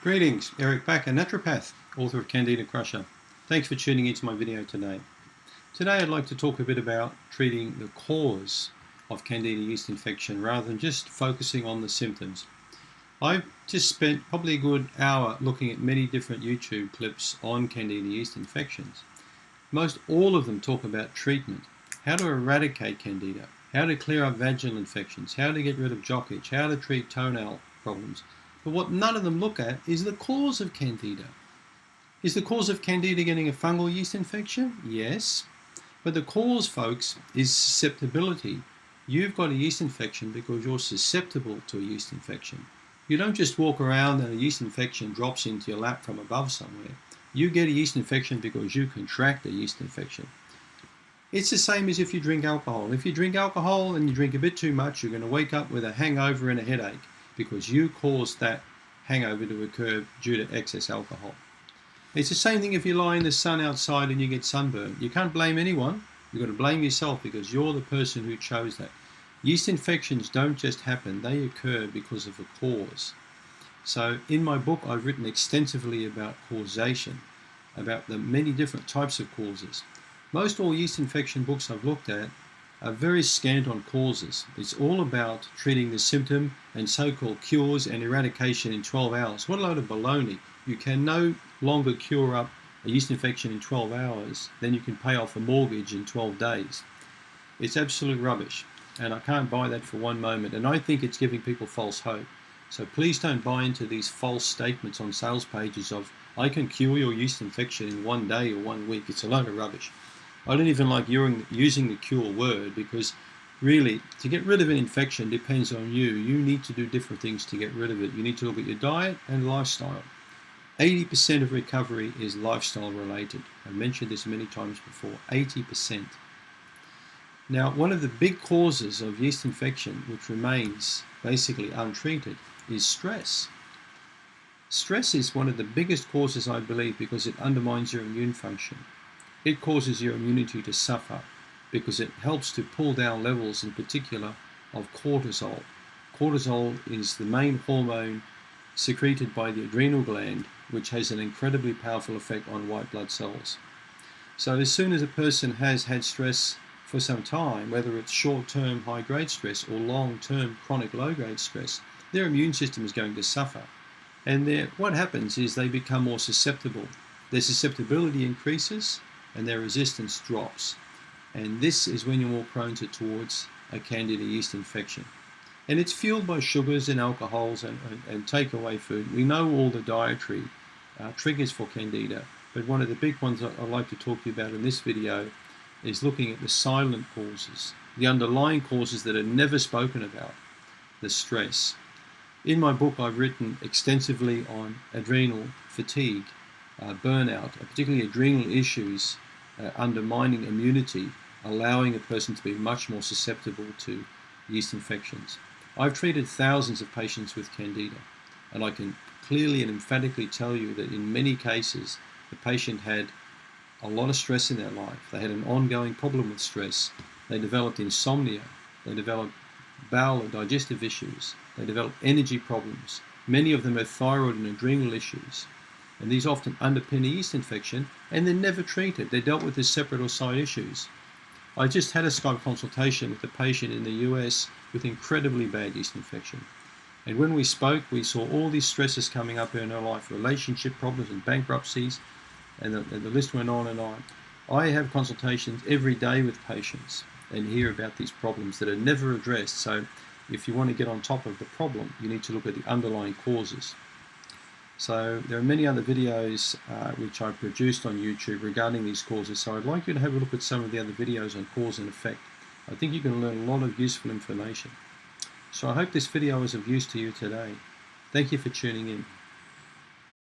Greetings, Eric Bakker, naturopath, author of Candida Crusher. Thanks for tuning into my video today. Today I'd like to talk a bit about treating the cause of Candida yeast infection rather than just focusing on the symptoms. I've just spent probably a good hour looking at many different YouTube clips on Candida yeast infections. Most all of them talk about treatment, how to eradicate Candida, how to clear up vaginal infections, how to get rid of jock itch, how to treat toenail problems. But what none of them look at is the cause of Candida. Is the cause of Candida getting a fungal yeast infection? Yes. But the cause, folks, is susceptibility. You've got a yeast infection because you're susceptible to a yeast infection. You don't just walk around and a yeast infection drops into your lap from above somewhere. You get a yeast infection because you contract a yeast infection. It's the same as if you drink alcohol. If you drink alcohol and you drink a bit too much, you're going to wake up with a hangover and a headache, because you caused that hangover to occur due to excess alcohol. It's the same thing if you lie in the sun outside and you get sunburned. You can't blame anyone. You've got to blame yourself because you're the person who chose that. Yeast infections don't just happen, they occur because of a cause. So in my book I've written extensively about causation, about the many different types of causes. Most all yeast infection books I've looked at are very scant on causes. It's all about treating the symptom and so-called cures and eradication in 12 hours. What a load of baloney. You can no longer cure up a yeast infection in 12 hours than you can pay off a mortgage in 12 days. It's absolute rubbish, and I can't buy that for one moment, and I think it's giving people false hope. So please don't buy into these false statements on sales pages of, I can cure your yeast infection in 1 day or 1 week. It's a load of rubbish. I don't even like using the cure word, because really to get rid of an infection depends on you. You need to do different things to get rid of it. You need to look at your diet and lifestyle. 80% of recovery is lifestyle related. I've mentioned this many times before, 80%. Now, one of the big causes of yeast infection, which remains basically untreated, is stress. Stress is one of the biggest causes, I believe, because it undermines your immune function. It causes your immunity to suffer because it helps to pull down levels, in particular, of cortisol. Cortisol is the main hormone secreted by the adrenal gland, which has an incredibly powerful effect on white blood cells. So as soon as a person has had stress for some time, whether it's short-term high-grade stress or long-term chronic low-grade stress, their immune system is going to suffer. And what happens is they become more susceptible. Their susceptibility increases and their resistance drops. And this is when you're more prone towards a Candida yeast infection. And it's fueled by sugars and alcohols and takeaway food. We know all the dietary triggers for Candida, but one of the big ones I'd like to talk to you about in this video is looking at the silent causes, the underlying causes that are never spoken about, the stress. In my book I've written extensively on adrenal fatigue, burnout, particularly adrenal issues undermining immunity, allowing a person to be much more susceptible to yeast infections. I've treated thousands of patients with Candida, and I can clearly and emphatically tell you that in many cases the patient had a lot of stress in their life. They had an ongoing problem with stress. They developed insomnia. They developed bowel or digestive issues. They developed energy problems. Many of them have thyroid and adrenal issues. And these often underpin a yeast infection, and they're never treated. They're dealt with as separate or side issues. I just had a Skype consultation with a patient in the US with incredibly bad yeast infection. And when we spoke, we saw all these stresses coming up in her life, relationship problems and bankruptcies, and the list went on and on. I have consultations every day with patients and hear about these problems that are never addressed. So if you want to get on top of the problem, you need to look at the underlying causes. So there are many other videos which I've produced on YouTube regarding these causes, so I'd like you to have a look at some of the other videos on cause and effect. I think you can learn a lot of useful information. So I hope this video was of use to you today. Thank you for tuning in.